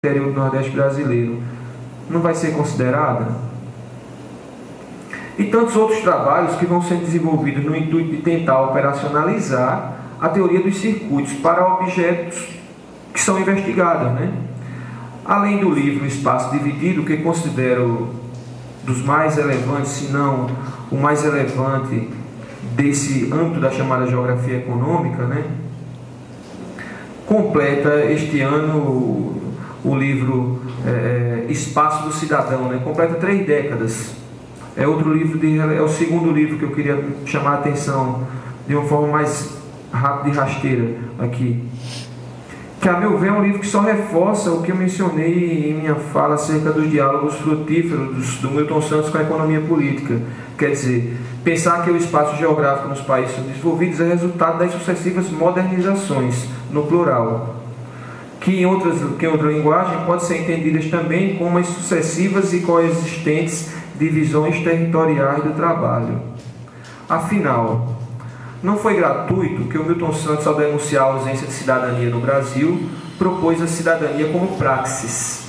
interior do Nordeste brasileiro não vai ser considerada? E tantos outros trabalhos que vão ser desenvolvidos no intuito de tentar operacionalizar a teoria dos circuitos para objetos que são investigados, né? Além do livro Espaço Dividido, que considero dos mais relevantes, se não o mais relevante desse âmbito da chamada geografia econômica, né? Completa este ano o livro Espaço do Cidadão, né? Completa 3 décadas. É o segundo livro que eu queria chamar a atenção de uma forma mais rápida e rasteira aqui. Que, a meu ver, é um livro que só reforça o que eu mencionei em minha fala acerca dos diálogos frutíferos do Milton Santos com a economia política. Quer dizer, pensar que o espaço geográfico nos países desenvolvidos é resultado das sucessivas modernizações, no plural, que em outra linguagem pode ser entendidas também como as sucessivas e coexistentes divisões territoriais do trabalho. Afinal, não foi gratuito que o Milton Santos, ao denunciar a ausência de cidadania no Brasil, propôs a cidadania como praxis.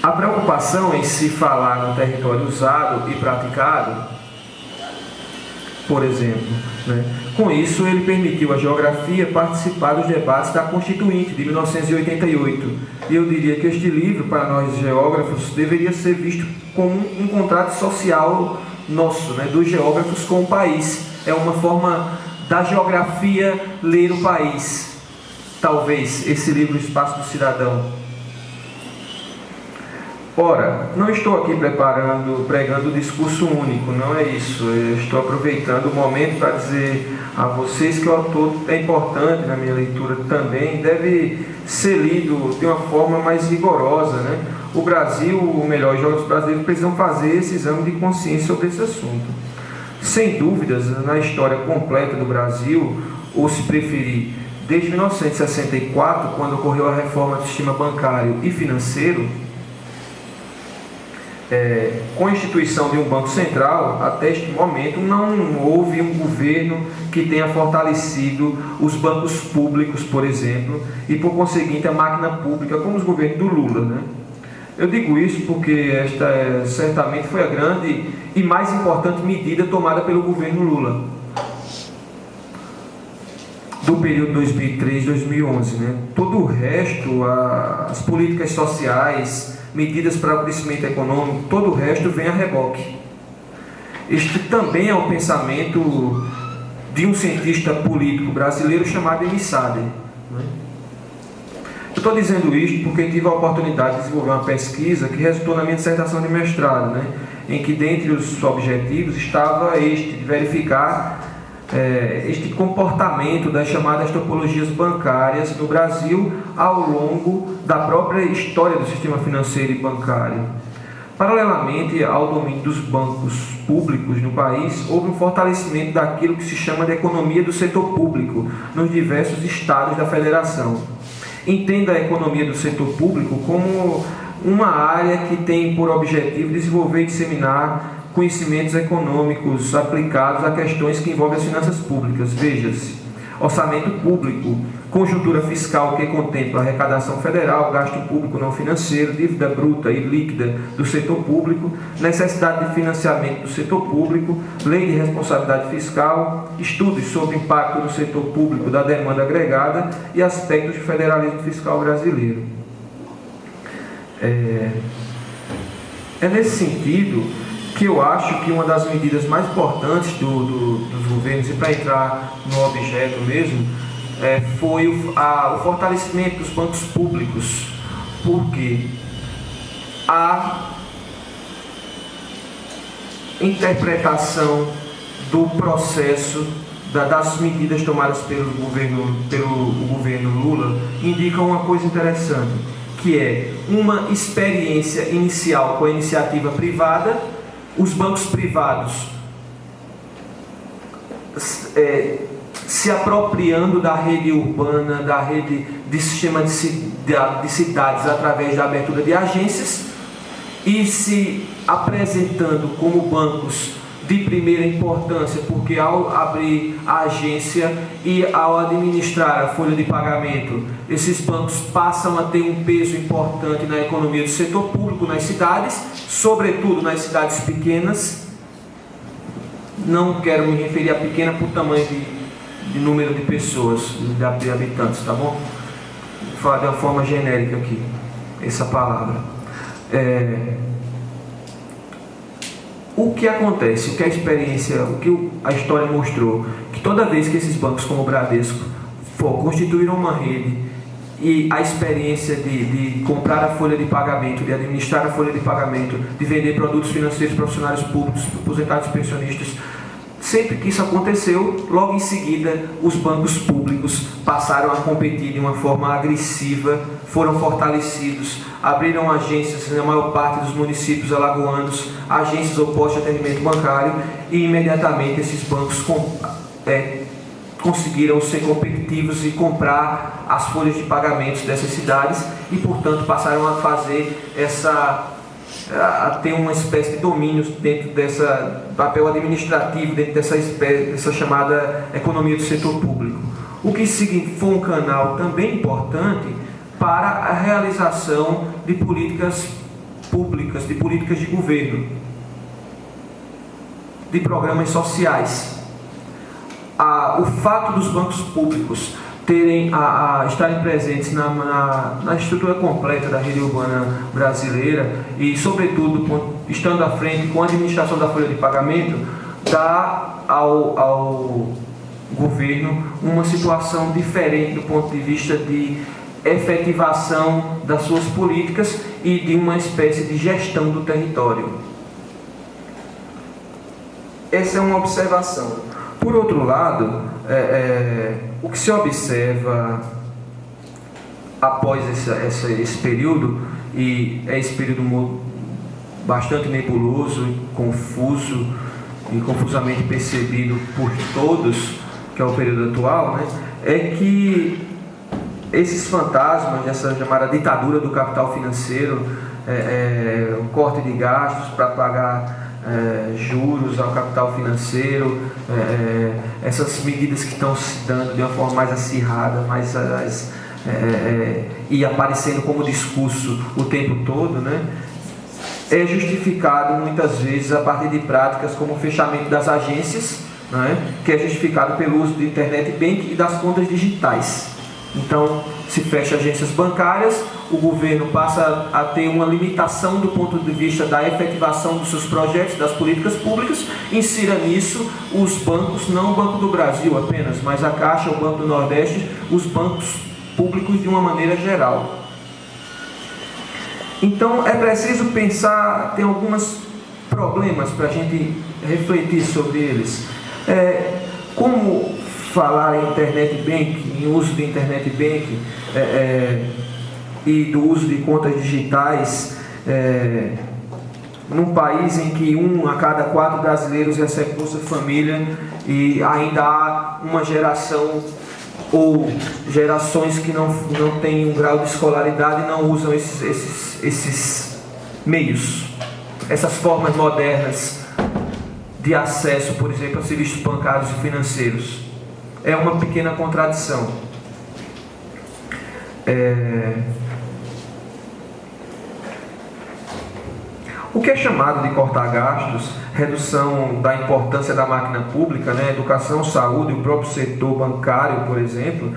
A preocupação em se falar no território usado e praticado, por exemplo, né? Com isso ele permitiu à geografia participar dos debates da Constituinte de 1988. E eu diria que este livro, para nós geógrafos, deveria ser visto como um contrato social nosso, né? Dos geógrafos com o país. É uma forma da geografia ler o país. Talvez esse livro Espaço do Cidadão. Ora, não estou aqui pregando discurso único, não é isso. Eu estou aproveitando o momento para dizer a vocês que o autor é importante na minha leitura também, deve ser lido de uma forma mais rigorosa, né? O Brasil, ou melhor, os jovens brasileiros precisam fazer esse exame de consciência sobre esse assunto. Sem dúvidas, na história completa do Brasil, ou se preferir, desde 1964, quando ocorreu a reforma do sistema bancário e financeiro, com a instituição de um Banco Central, até este momento, não houve um governo que tenha fortalecido os bancos públicos, por exemplo, e por conseguinte a máquina pública, como os governos do Lula, né? Eu digo isso porque esta certamente foi a grande e mais importante medida tomada pelo governo Lula, do período 2003-2011, né? Todo o resto, as políticas sociais, medidas para o crescimento econômico, todo o resto vem a reboque. Este também é o pensamento de um cientista político brasileiro chamado Emile Sader, né? Eu estou dizendo isto porque tive a oportunidade de desenvolver uma pesquisa que resultou na minha dissertação de mestrado, né? Em que dentre os objetivos estava este, de verificar este comportamento das chamadas topologias bancárias no Brasil ao longo da própria história do sistema financeiro e bancário. Paralelamente ao domínio dos bancos públicos no país, houve um fortalecimento daquilo que se chama de economia do setor público nos diversos estados da federação. Entenda a economia do setor público como uma área que tem por objetivo desenvolver e disseminar conhecimentos econômicos aplicados a questões que envolvem as finanças públicas. Veja-se: orçamento público, conjuntura fiscal que contempla arrecadação federal, gasto público não financeiro, dívida bruta e líquida do setor público, necessidade de financiamento do setor público, lei de responsabilidade fiscal, estudos sobre o impacto do setor público da demanda agregada e aspectos do federalismo fiscal brasileiro. É nesse sentido que eu acho que uma das medidas mais importantes dos governos, e para entrar no objeto mesmo, foi o fortalecimento dos bancos públicos, porque a interpretação do processo das medidas tomadas pelo governo Lula indica uma coisa interessante, que é uma experiência inicial com a iniciativa privada. Os bancos privados se apropriando da rede urbana, da rede de sistema de cidades através da abertura de agências e se apresentando como bancos de primeira importância, porque ao abrir a agência e ao administrar a folha de pagamento, esses bancos passam a ter um peso importante na economia do setor público nas cidades, sobretudo nas cidades pequenas. Não quero me referir a pequena por tamanho de número de pessoas, de habitantes, tá bom? Vou falar de uma forma genérica aqui, essa palavra. O que acontece, o que a experiência, o que a história mostrou, que toda vez que esses bancos como o Bradesco constituíram uma rede e a experiência de comprar a folha de pagamento, de administrar a folha de pagamento, de vender produtos financeiros para funcionários públicos, aposentados e pensionistas, sempre que isso aconteceu, logo em seguida os bancos públicos passaram a competir de uma forma agressiva, foram fortalecidos, abriram agências na maior parte dos municípios alagoanos, agências ou postos de atendimento bancário, e imediatamente esses bancos conseguiram ser competitivos e comprar as folhas de pagamentos dessas cidades e, portanto, passaram a fazer a ter uma espécie de domínio dentro dessa papel administrativo, dentro dessa chamada economia do setor público. O que foi um canal também importante para a realização de políticas públicas, de políticas de governo, de programas sociais. O fato dos bancos públicos estarem presentes na estrutura completa da rede urbana brasileira e, sobretudo, estando à frente com a administração da folha de pagamento, dá ao governo uma situação diferente do ponto de vista de efetivação das suas políticas e de uma espécie de gestão do território. Essa é uma observação. Por outro lado, o que se observa após esse período, e é esse período bastante nebuloso, confuso e confusamente percebido por todos, que é o período atual, né, é que esses fantasmas dessa chamada ditadura do capital financeiro, o corte de gastos para pagar juros ao capital financeiro, essas medidas que estão se dando de uma forma mais acirrada, e aparecendo como discurso o tempo todo, né, é justificado muitas vezes a partir de práticas como o fechamento das agências, né, que é justificado pelo uso de internet banking e das contas digitais. Então, se fecha agências bancárias, o governo passa a ter uma limitação do ponto de vista da efetivação dos seus projetos, das políticas públicas. Insira nisso os bancos, não o Banco do Brasil apenas, mas a Caixa, o Banco do Nordeste, os bancos públicos de uma maneira geral. Então, é preciso pensar, tem alguns problemas para a gente refletir sobre eles. Como falar em internet banking, em uso de internet banking e do uso de contas digitais num país em que 1 a cada 4 brasileiros recebe Bolsa Família e ainda há uma geração ou gerações que não têm um grau de escolaridade e não usam esses meios, essas formas modernas de acesso, por exemplo, a serviços bancários e financeiros. É uma pequena contradição. O que é chamado de cortar gastos, redução da importância da máquina pública, né, educação, saúde, o próprio setor bancário, por exemplo,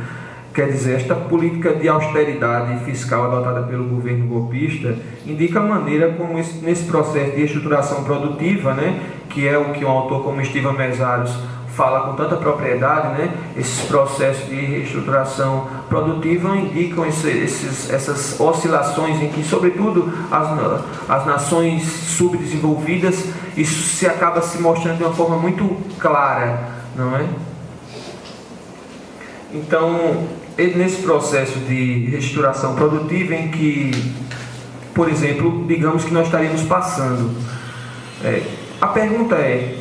quer dizer, esta política de austeridade fiscal adotada pelo governo golpista indica a maneira como nesse processo de reestruturação produtiva, né, que é o que um autor como Estiva Mesaros fala com tanta propriedade, né? Esses processos de reestruturação produtiva indicam essas oscilações em que, sobretudo, as nações subdesenvolvidas, isso se acaba se mostrando de uma forma muito clara, não é? Então, nesse processo de reestruturação produtiva em que, por exemplo, digamos que nós estaríamos passando, a pergunta é,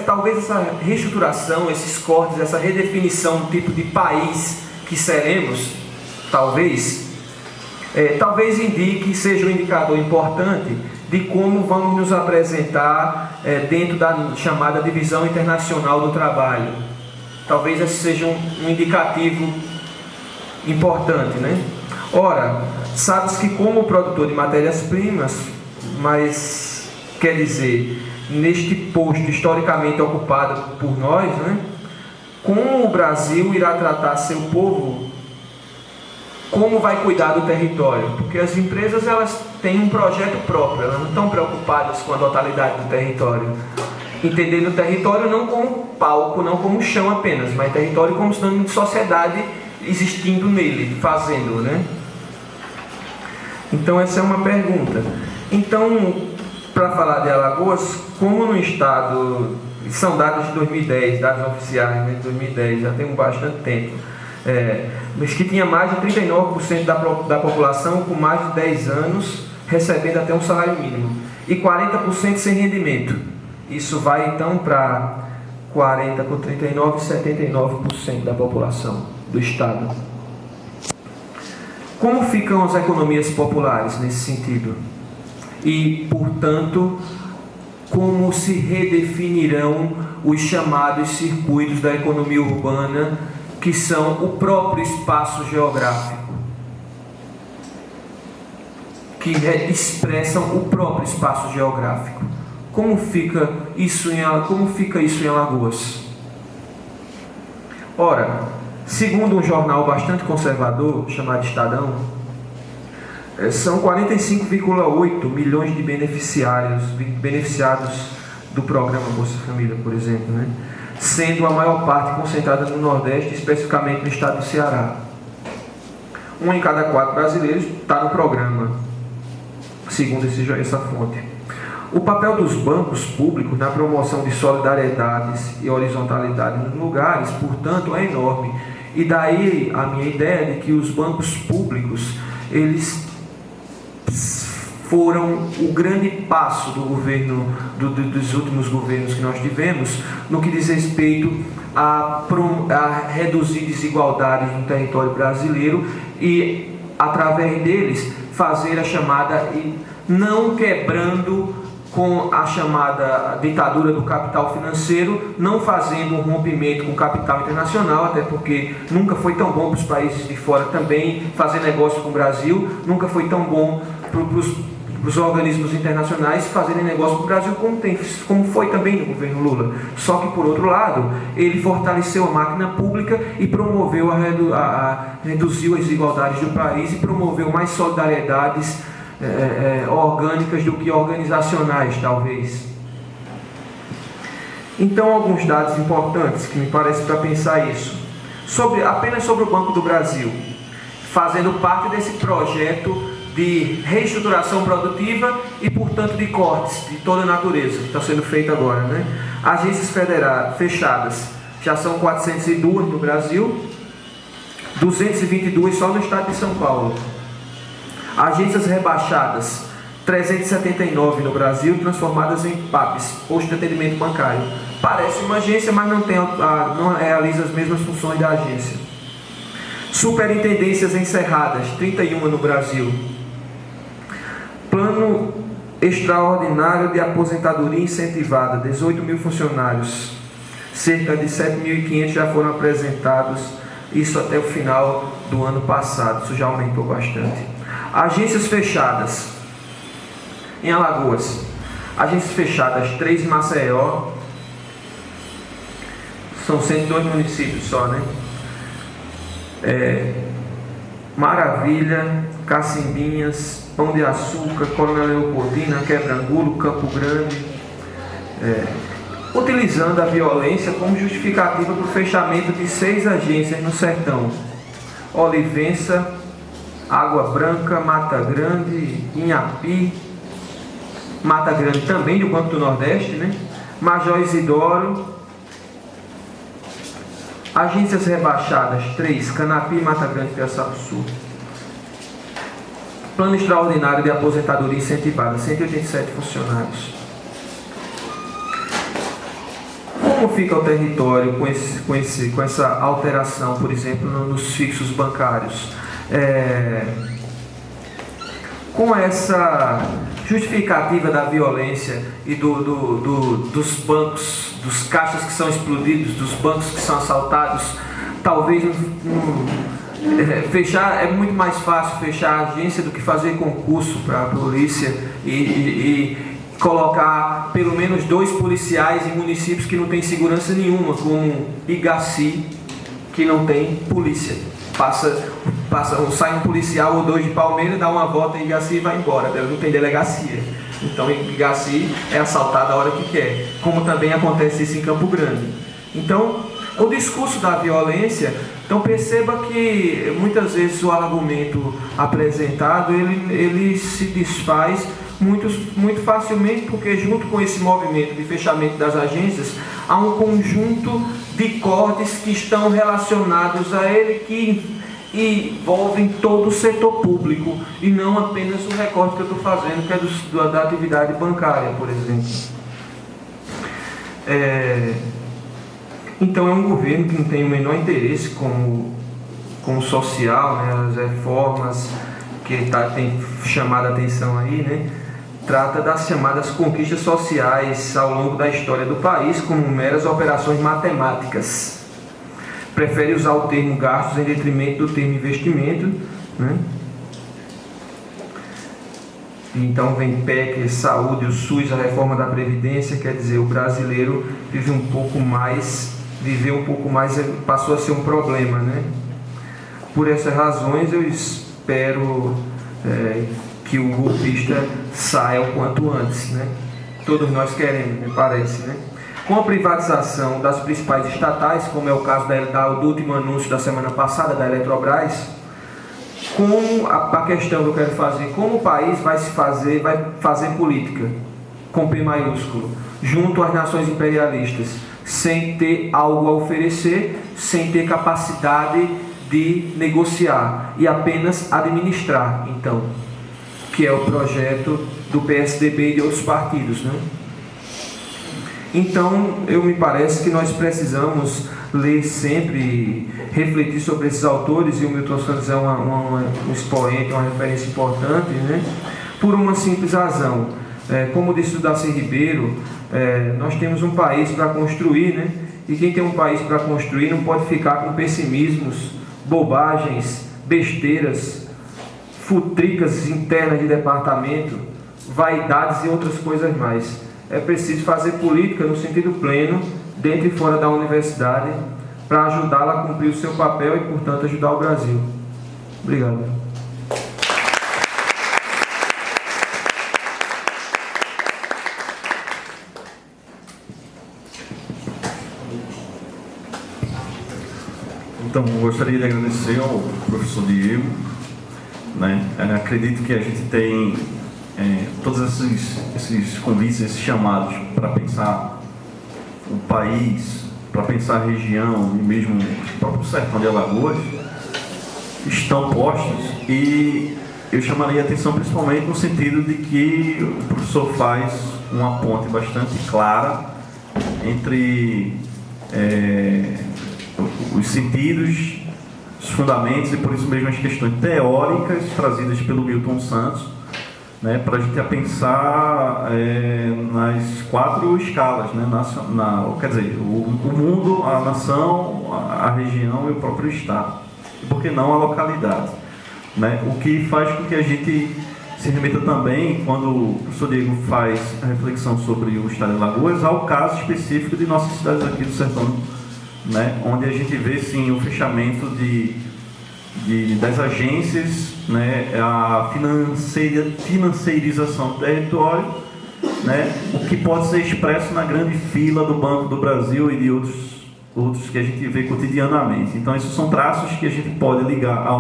talvez essa reestruturação, esses cortes, essa redefinição do tipo de país que seremos, talvez indique, seja um indicador importante de como vamos nos apresentar dentro da chamada divisão internacional do trabalho. Talvez esse seja um indicativo importante, né? Ora, sabe-se que como produtor de matérias-primas, mas quer dizer, neste posto historicamente ocupado por nós, né? Como o Brasil irá tratar seu povo, como vai cuidar do território? Porque as empresas, elas têm um projeto próprio, elas não estão preocupadas com a totalidade do território. Entendendo o território não como palco, não como chão apenas, mas território como sinônimo de sociedade existindo nele, fazendo, né? Então essa é uma pergunta. Então, para falar de Alagoas, como no estado, são dados de 2010, dados oficiais, né, de 2010, já tem bastante tempo, mas que tinha mais de 39% da população com mais de 10 anos recebendo até um salário mínimo e 40% sem rendimento. Isso vai então para 40 com 39, 79% da população do estado. Como ficam as economias populares nesse sentido? E, portanto, como se redefinirão os chamados circuitos da economia urbana, que são o próprio espaço geográfico, que expressam o próprio espaço geográfico? Como fica isso em Alagoas? Ora, segundo um jornal bastante conservador, chamado Estadão, são 45,8 milhões de beneficiados do programa Bolsa Família, por exemplo, né? Sendo a maior parte concentrada no Nordeste, especificamente no estado do Ceará. 1 em cada 4 brasileiros está no programa, segundo essa fonte. O papel dos bancos públicos na promoção de solidariedades e horizontalidade nos lugares, portanto, é enorme. E daí a minha ideia de que os bancos públicos, eles foram o grande passo do governo, dos últimos governos que nós tivemos, no que diz respeito a reduzir desigualdades no território brasileiro e, através deles, fazer a chamada, não quebrando com a chamada ditadura do capital financeiro, não fazendo um rompimento com o capital internacional, até porque nunca foi tão bom para os países de fora também fazer negócio com o Brasil, nunca foi tão bom para os organismos internacionais fazerem negócio com o Brasil como foi também no governo Lula. Só que, por outro lado, ele fortaleceu a máquina pública e promoveu reduziu as desigualdades do país e promoveu mais solidariedades orgânicas do que organizacionais, talvez. Então, alguns dados importantes que me parecem para pensar isso. Apenas sobre o Banco do Brasil, fazendo parte desse projeto de reestruturação produtiva e, portanto, de cortes de toda a natureza que está sendo feito agora, né? Agências fechadas já são 402 no Brasil, 222 só no estado de São Paulo. Agências rebaixadas, 379 no Brasil, transformadas em PABs, posto de atendimento bancário. Parece uma agência, mas não realiza as mesmas funções da agência. Superintendências encerradas, 31 no Brasil. Plano extraordinário de aposentadoria incentivada, 18 mil funcionários. Cerca de 7.500 já foram apresentados, isso até o final do ano passado, isso já aumentou bastante. Agências fechadas em Alagoas, agências fechadas, 3 em Maceió, são 102 municípios só, né? Maravilha, Cacimbinhas, Pão de Açúcar, Coronel Leopoldina, Quebrangulo, Campo Grande, utilizando a violência como justificativa para o fechamento de 6 agências no sertão: Olivença, Água Branca, Mata Grande, Inhapi, Mata Grande também do Banco do Nordeste, né? Major Isidoro. Agências rebaixadas, 3, Canapi, Mata Grande, Piaçaba-Sul. Plano extraordinário de aposentadoria incentivada, 187 funcionários. Como fica o território com essa alteração, por exemplo, nos fixos bancários? Com essa justificativa da violência e dos bancos, dos caixas que são explodidos, dos bancos que são assaltados. Talvez fechar, é muito mais fácil fechar a agência do que fazer concurso para a polícia e colocar pelo menos 2 policiais em municípios que não tem segurança nenhuma, como Igaci, que não tem polícia. Sai um policial ou 2 de Palmeiras, dá uma volta em Igaci e vai embora, não tem delegacia. Então Igaci é assaltado a hora que quer, como também acontece isso em Campo Grande. Então, o discurso da violência, então perceba que muitas vezes o argumento apresentado, ele se desfaz muito facilmente, porque junto com esse movimento de fechamento das agências, há um conjunto de cortes que estão relacionados a ele, que envolvem todo o setor público, e não apenas o recorte que eu estou fazendo, que é da atividade bancária, por exemplo. Então é um governo que não tem o menor interesse com o social, né, as reformas que tem chamado a atenção aí, né, trata das chamadas conquistas sociais ao longo da história do país como meras operações matemáticas. Prefere usar o termo gastos em detrimento do termo investimento, né? Então vem PEC, saúde, o SUS, a reforma da Previdência, quer dizer, o brasileiro viveu um pouco mais, passou a ser um problema, né? Por essas razões eu espero que o golpista saia o quanto antes, né? Todos nós queremos, me parece, né? Com a privatização das principais estatais, como é o caso do último anúncio da semana passada da Eletrobras, como a questão que eu quero fazer, como o país vai fazer política, com P maiúsculo, junto às nações imperialistas, sem ter algo a oferecer, sem ter capacidade de negociar e apenas administrar, então, que é o projeto do PSDB e de outros partidos, né? Então, me parece que nós precisamos ler sempre, refletir sobre esses autores, e o Milton Santos é um expoente, uma referência importante, né? Por uma simples razão. Como disse o Darcy Ribeiro, nós temos um país para construir, né? E quem tem um país para construir não pode ficar com pessimismos, bobagens, besteiras, futricas internas de departamento, vaidades e outras coisas mais. É preciso fazer política no sentido pleno, dentro e fora da universidade, para ajudá-la a cumprir o seu papel e, portanto, ajudar o Brasil. Obrigado. Então, gostaria de agradecer ao professor Diego, né? Acredito que a gente tem todos esses convites, esses chamados para pensar o país, para pensar a região e mesmo o próprio sertão de Alagoas estão postos, e eu chamaria a atenção principalmente no sentido de que o professor faz uma ponte bastante clara entre os sentidos, os fundamentos e por isso mesmo as questões teóricas trazidas pelo Milton Santos, né, para a gente pensar nas 4 escalas, né, quer dizer, o mundo, a nação, a região e o próprio Estado, e por que não a localidade, né, o que faz com que a gente se remeta também, quando o professor Diego faz a reflexão sobre o Estado de Alagoas, ao caso específico de nossas cidades aqui do sertão, né, onde a gente vê sim o fechamento das agências, né, a financeirização do território, né, o que pode ser expresso na grande fila do Banco do Brasil e de outros que a gente vê cotidianamente. Então, esses são traços que a gente pode ligar a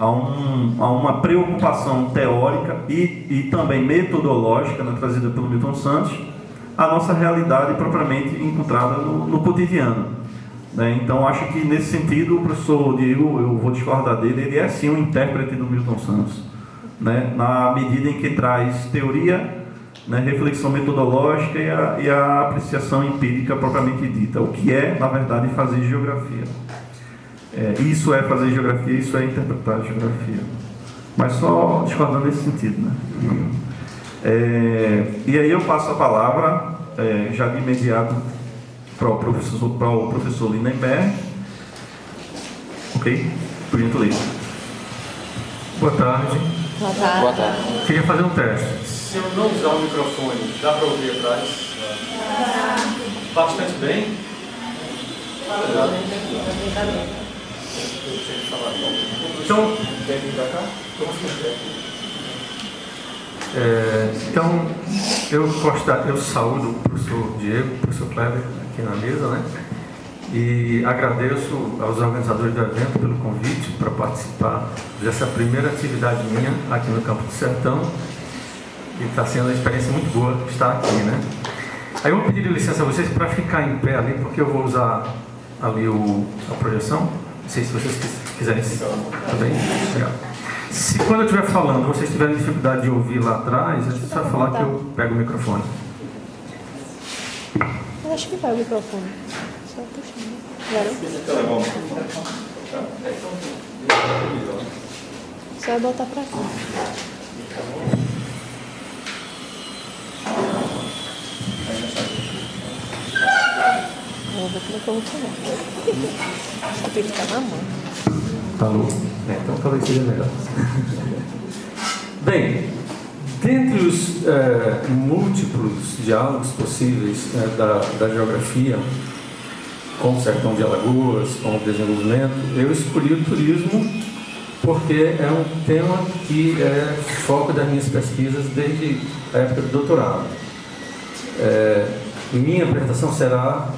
uma preocupação teórica e também metodológica, né, trazida pelo Milton Santos, a nossa realidade propriamente encontrada no cotidiano. Então, acho que nesse sentido, o professor Diego, eu vou discordar dele, ele é sim um intérprete do Milton Santos, né? Na medida em que traz teoria, né, reflexão metodológica e a apreciação empírica propriamente dita, o que é, na verdade, fazer geografia. Isso é fazer geografia, isso é interpretar a geografia. Mas só discordando nesse sentido, né? E aí eu passo a palavra, já de imediato, para o professor Lindenberg. Ok? Por gentileza. Boa tarde. Boa tarde. Boa tarde. Queria fazer um teste. Se eu não usar o microfone, dá para ouvir atrás? Bastante bem? Então, eu saúdo o professor Diego, o professor Kleber aqui na mesa, né? E agradeço aos organizadores do evento pelo convite para participar dessa primeira atividade minha aqui no Campo do Sertão. E está sendo uma experiência muito boa estar aqui, né? Aí eu vou pedir licença a vocês para ficar em pé ali, porque eu vou usar ali a projeção. Não sei se vocês quiserem também. Obrigado. Se quando eu estiver falando, vocês tiverem dificuldade de ouvir lá atrás, é só falar que eu pego o microfone. Eu acho que vai o microfone. Só puxando. Claro. Só é botar pra cá. Vou ver como é que eu vou falar. Acho que tem que ficar na mão. Falou? Então talvez seja melhor. Bem, dentre os múltiplos diálogos possíveis da geografia com o sertão de Alagoas, com o desenvolvimento, eu escolhi o turismo porque é um tema que é foco das minhas pesquisas desde a época do doutorado. Minha apresentação será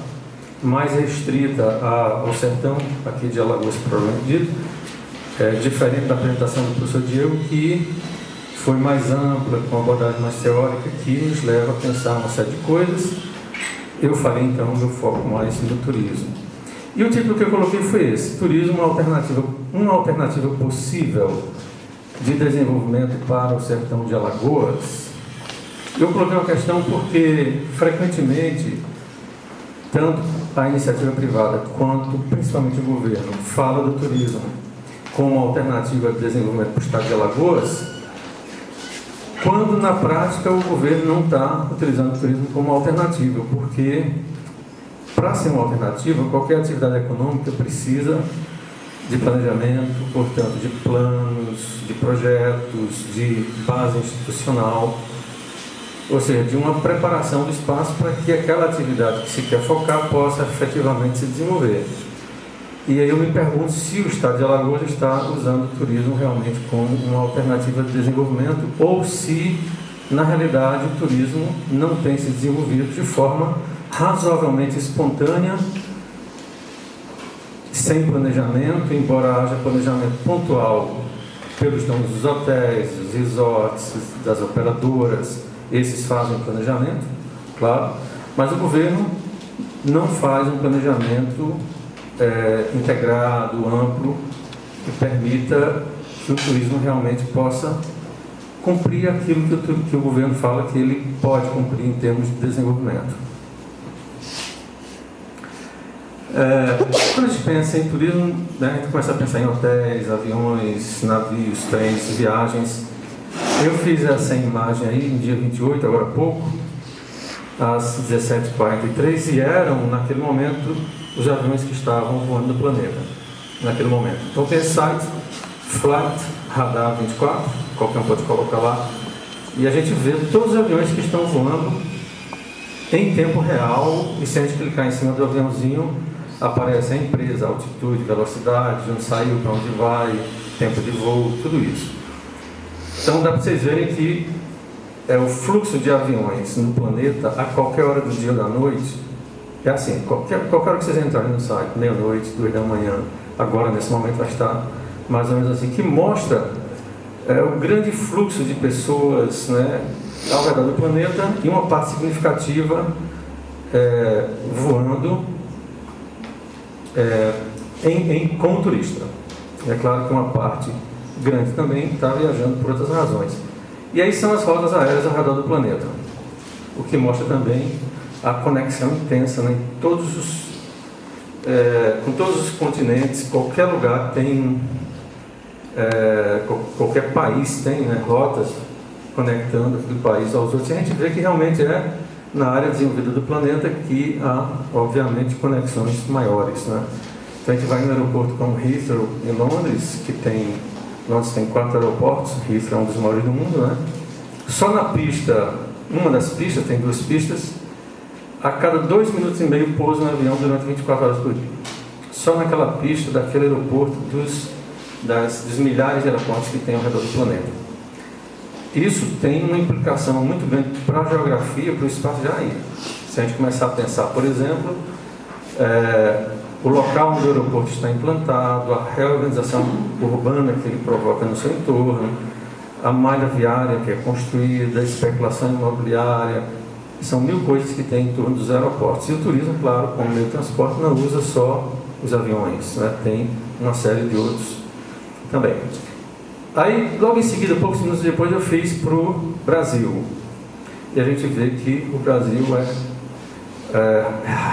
mais restrita ao sertão aqui de Alagoas, provavelmente dito, diferente da apresentação do professor Diego, que foi mais ampla, com uma abordagem mais teórica, que nos leva a pensar uma série de coisas. Eu farei então meu foco mais no turismo. E o título que eu coloquei foi esse: turismo, uma alternativa possível de desenvolvimento para o sertão de Alagoas. Eu coloquei uma questão porque, frequentemente, tanto a iniciativa privada quanto, principalmente, o governo fala do turismo como uma alternativa de desenvolvimento para o estado de Alagoas, quando, na prática, o governo não está utilizando o turismo como alternativa, porque, para ser uma alternativa, qualquer atividade econômica precisa de planejamento, portanto, de planos, de projetos, de base institucional, ou seja, de uma preparação do espaço para que aquela atividade que se quer focar possa efetivamente se desenvolver. E aí eu me pergunto se o estado de Alagoas está usando o turismo realmente como uma alternativa de desenvolvimento, ou se, na realidade, o turismo não tem se desenvolvido de forma razoavelmente espontânea, sem planejamento, embora haja planejamento pontual pelos donos dos hotéis, dos resorts, das operadoras. Esses fazem planejamento, claro, mas o governo não faz um planejamento integrado, amplo, que permita que o turismo realmente possa cumprir aquilo que o governo fala que ele pode cumprir em termos de desenvolvimento. Quando a gente pensa em turismo, né, a gente começa a pensar em hotéis, aviões, navios, trens, viagens. Eu fiz essa imagem aí no dia 28, agora há pouco, às 17h43, e eram, naquele momento, os aviões que estavam voando no planeta, naquele momento. Então tem esse site, Flight Radar 24, qualquer um pode colocar lá, e a gente vê todos os aviões que estão voando em tempo real, e se a gente clicar em cima do aviãozinho, aparece a empresa, a altitude, velocidade, de onde saiu, para onde vai, tempo de voo, tudo isso. Então dá para vocês verem que o fluxo de aviões no planeta, a qualquer hora do dia ou da noite, é assim, qualquer hora que vocês entrarem no site, meia-noite, 2 da manhã, agora nesse momento vai estar mais ou menos assim, que mostra o grande fluxo de pessoas, né, ao redor do planeta, e uma parte significativa voando como turista. É claro que uma parte grande também está viajando por outras razões. E aí são as rotas aéreas ao redor do planeta, o que mostra também a conexão intensa, né, com todos os continentes. Qualquer lugar tem, qualquer país tem, né, rotas conectando do país aos outros. E a gente vê que realmente é na área desenvolvida do planeta que há, obviamente, conexões maiores, né? Então a gente vai no aeroporto como Heathrow, em Londres, Londres tem 4 aeroportos, Heathrow é um dos maiores do mundo, né? Só na pista, uma das pistas, tem 2 pistas, a cada 2 minutos e meio pousa um avião durante 24 horas por dia. Só naquela pista daquele aeroporto dos milhares de aeroportos que tem ao redor do planeta. Isso tem uma implicação muito grande para a geografia, para o espaço de Jair. Se a gente começar a pensar, por exemplo, o local onde o aeroporto está implantado, a reorganização urbana que ele provoca no seu entorno, a malha viária que é construída, a especulação imobiliária, são 1000 coisas que tem em torno dos aeroportos. E o turismo, claro, como meio de transporte, não usa só os aviões, né? Tem uma série de outros também. Aí, logo em seguida, poucos minutos depois, eu fiz para o Brasil. E a gente vê que o Brasil é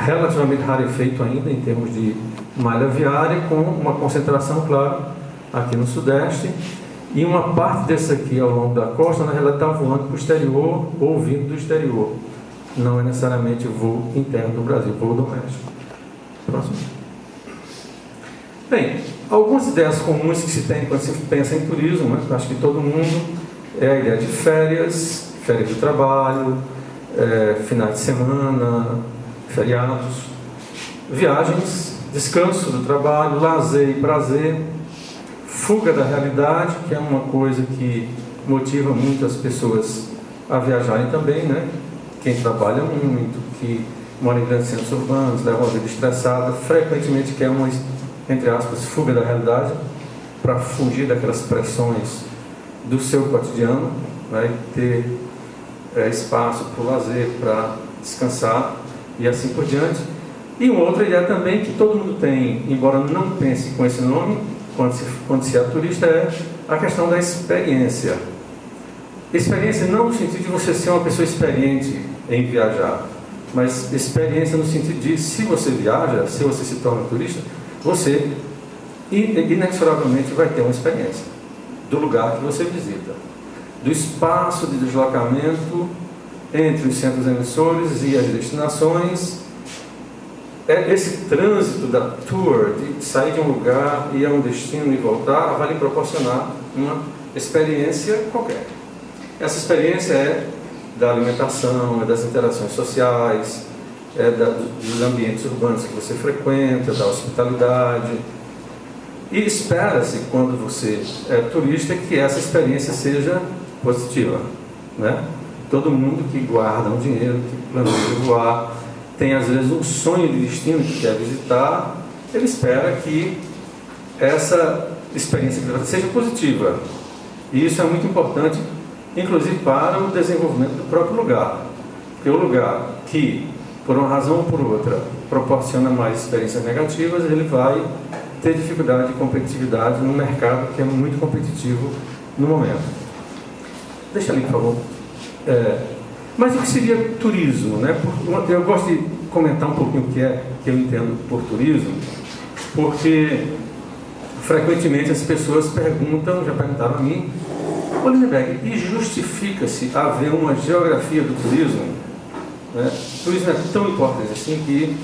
relativamente rarefeito ainda em termos de malha viária, com uma concentração, claro, aqui no Sudeste. E uma parte desse aqui, ao longo da costa, na realidade, está voando para o exterior ou vindo do exterior. Não é necessariamente voo interno do Brasil, voo doméstico. Próximo. Bem, algumas ideias comuns que se tem quando se pensa em turismo, né? Acho que todo mundo, é a ideia de férias de trabalho, finais de semana, feriados, viagens, descanso do trabalho, lazer e prazer, fuga da realidade, que é uma coisa que motiva muitas pessoas a viajarem também, né? Quem trabalha muito, que mora em grandes centros urbanos, leva uma vida estressada, frequentemente quer uma, entre aspas, fuga da realidade, para fugir daquelas pressões do seu cotidiano, né? E ter espaço para o lazer, para descansar e assim por diante. E uma outra ideia também que todo mundo tem, embora não pense com esse nome, quando se é turista, é a questão da experiência. Experiência não no sentido de você ser uma pessoa experiente em viajar, mas experiência no sentido de, se você viaja, se você se torna turista, você inexoravelmente vai ter uma experiência do lugar que você visita, do espaço de deslocamento entre os centros emissores e as destinações. Esse trânsito da tour, de sair de um lugar, ir a um destino e voltar, vai lhe proporcionar uma experiência qualquer. Essa experiência é da alimentação, é das interações sociais, dos ambientes urbanos que você frequenta, da hospitalidade. E espera-se, quando você é turista, que essa experiência seja positiva, né? Todo mundo que guarda um dinheiro, que planeja voar, tem às vezes um sonho de destino que quer visitar, ele espera que essa experiência seja positiva. E isso é muito importante, inclusive para o desenvolvimento do próprio lugar. Porque o lugar que, por uma razão ou por outra, proporciona mais experiências negativas, ele vai ter dificuldade de competitividade no mercado que é muito competitivo no momento. Deixa ali, por favor. Mas o que seria turismo, né? Eu gosto de comentar um pouquinho o que eu entendo por turismo, porque frequentemente as pessoas já perguntaram a mim: ô Lindenberg, e justifica-se haver uma geografia do turismo? Né? O turismo é tão importante assim que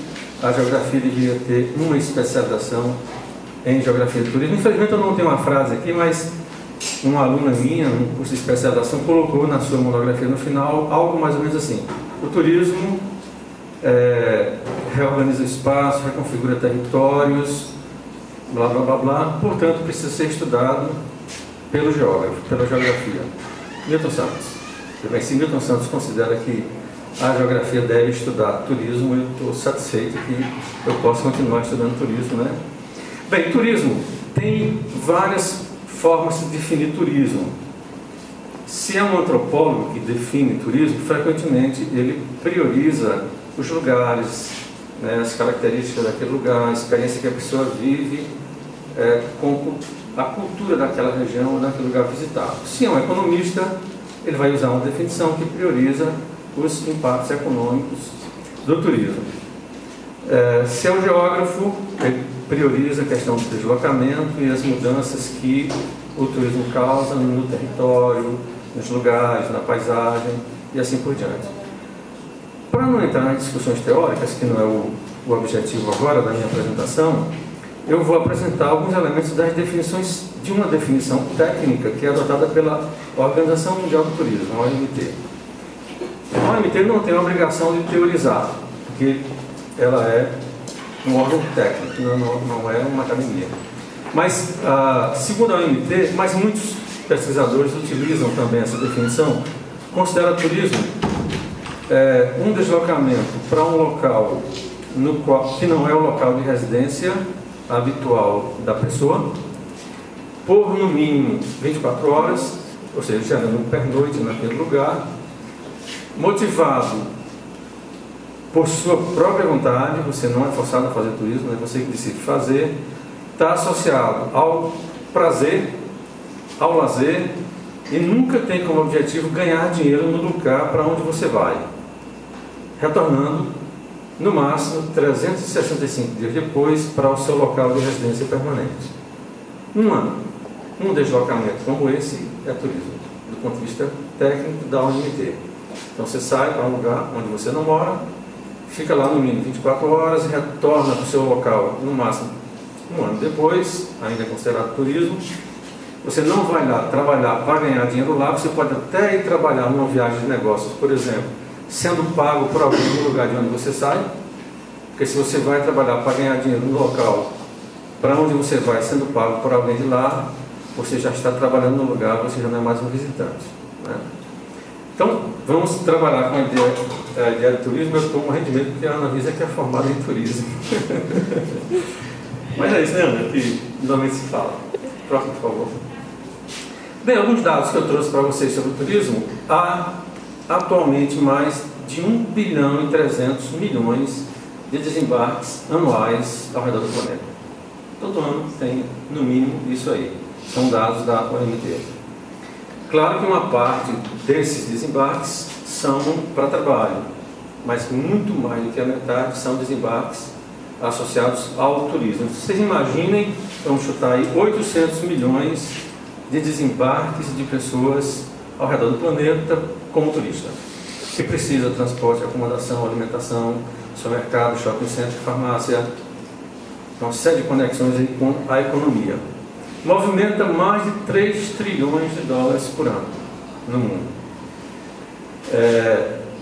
a geografia deveria ter uma especialização em geografia do turismo. Infelizmente eu não tenho uma frase aqui, mas uma aluna minha, no curso de especialização, colocou na sua monografia no final algo mais ou menos assim: o turismo reorganiza o espaço, reconfigura territórios, blá blá blá blá, portanto precisa ser estudado pelo geógrafo, pela geografia. Milton Santos. Bem, se Milton Santos considera que a geografia deve estudar turismo, eu estou satisfeito que eu posso continuar estudando turismo, né? Bem, turismo tem várias formas de definir turismo. Se é um antropólogo que define turismo, frequentemente ele prioriza os lugares, né, as características daquele lugar, a experiência que a pessoa vive com a cultura daquela região ou daquele lugar visitado. Se é um economista, ele vai usar uma definição que prioriza os impactos econômicos do turismo. Se é um geógrafo, ele prioriza a questão do deslocamento e as mudanças que o turismo causa no território, nos lugares, na paisagem e assim por diante. Para não entrar nas discussões teóricas, que não é o objetivo agora da minha apresentação, eu vou apresentar alguns elementos das definições de uma definição técnica que é adotada pela Organização Mundial do Turismo, a OMT. A OMT não tem a obrigação de teorizar, porque ela é um órgão técnico, não é uma academia. Mas, segundo a OMT, mas muitos pesquisadores utilizam também essa definição, considera turismo um deslocamento para um local que não é o local de residência habitual da pessoa, por no mínimo 24 horas, ou seja, gerando um pernoite naquele lugar, motivado por sua própria vontade, você não é forçado a fazer turismo, é você que decide fazer, está associado ao prazer, ao lazer, e nunca tem como objetivo ganhar dinheiro no lugar para onde você vai, retornando no máximo 365 dias depois para o seu local de residência permanente. Um deslocamento como esse é turismo, do ponto de vista técnico da OMT. Então você sai para um lugar onde você não mora, fica lá no mínimo 24 horas e retorna para o seu local no máximo um ano depois, ainda é considerado turismo. Você não vai lá trabalhar para ganhar dinheiro lá, você pode até ir trabalhar numa viagem de negócios, por exemplo, sendo pago por alguém no lugar de onde você sai, porque se você vai trabalhar para ganhar dinheiro no local para onde você vai sendo pago por alguém de lá, você já está trabalhando no lugar, você já não é mais um visitante, né? Então, vamos trabalhar com a ideia de turismo. Eu estou morrendo de medo porque a Ana Luísa é formada em turismo. Mas é isso, né, Ana, que normalmente se fala. Próximo, por favor. Bem, alguns dados que eu trouxe para vocês sobre o turismo. Há atualmente mais de 1 bilhão e 300 milhões de desembarques anuais ao redor do planeta. Todo ano tem, no mínimo, isso aí. São dados da OMT. Claro que uma parte desses desembarques são para trabalho, mas muito mais do que a metade são desembarques associados ao turismo. Vocês imaginem, vamos chutar aí, 800 milhões de desembarques de pessoas ao redor do planeta como turista, que precisa de transporte, acomodação, alimentação, supermercado, shopping center, farmácia, uma série de conexões aí com a economia. Movimenta mais de 3 trilhões de dólares por ano no mundo.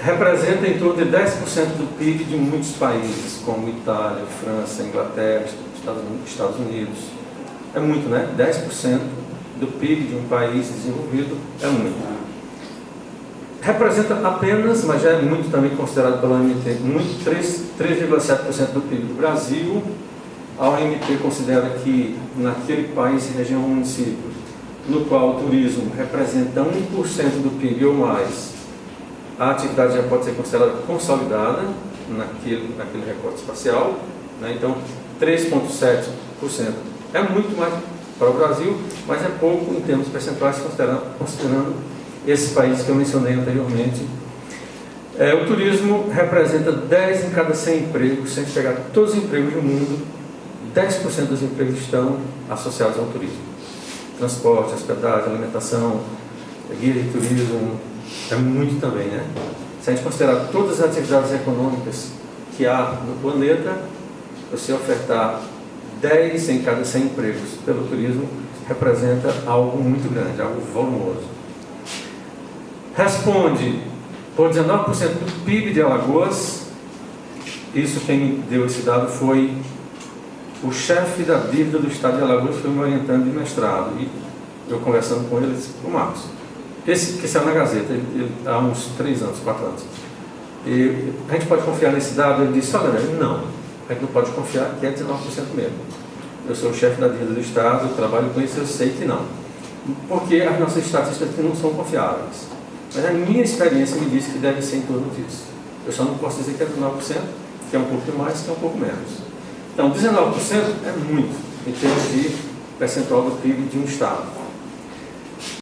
Representa em torno de 10% do PIB de muitos países, como Itália, França, Inglaterra, Estados Unidos. É muito, né? 10% do PIB de um país desenvolvido é muito. Representa apenas, mas já é muito também considerado pela OMT, 3,7% do PIB do Brasil. A OMT considera que naquele país, região ou município, no qual o turismo representa 1% do PIB ou mais, a atividade já pode ser considerada consolidada naquele recorte espacial, né? Então 3,7% é muito mais para o Brasil, mas é pouco em termos percentuais, considerando esses países que eu mencionei anteriormente. O turismo representa 10 em cada 100 empregos. Se a gente pegar todos os empregos do mundo, 10% dos empregos estão associados ao turismo. Transporte, hospedagem, alimentação, guia de turismo, é muito também, né? Se a gente considerar todas as atividades econômicas que há no planeta, você ofertar 10 em cada 100 empregos pelo turismo representa algo muito grande, algo volumoso. Responde por 19% do PIB de Alagoas. Isso, quem me deu esse dado foi o chefe da dívida do estado de Alagoas, foi me orientando de mestrado, e eu conversando com ele, disse: "Ô Marcos, esse que saiu na Gazeta há uns 3 anos, 4 anos, e a gente pode confiar nesse dado?" Ele disse: "Olha, não, a gente não pode confiar, que é 19% mesmo. Eu sou o chefe da dívida do estado, eu trabalho com isso, eu sei que não, porque as nossas estatísticas não são confiáveis. Mas a minha experiência me diz que deve ser em torno disso. Eu só não posso dizer que é 19%, que é um pouco mais, que é um pouco menos." Então, 19% é muito em termos de percentual do PIB de um estado.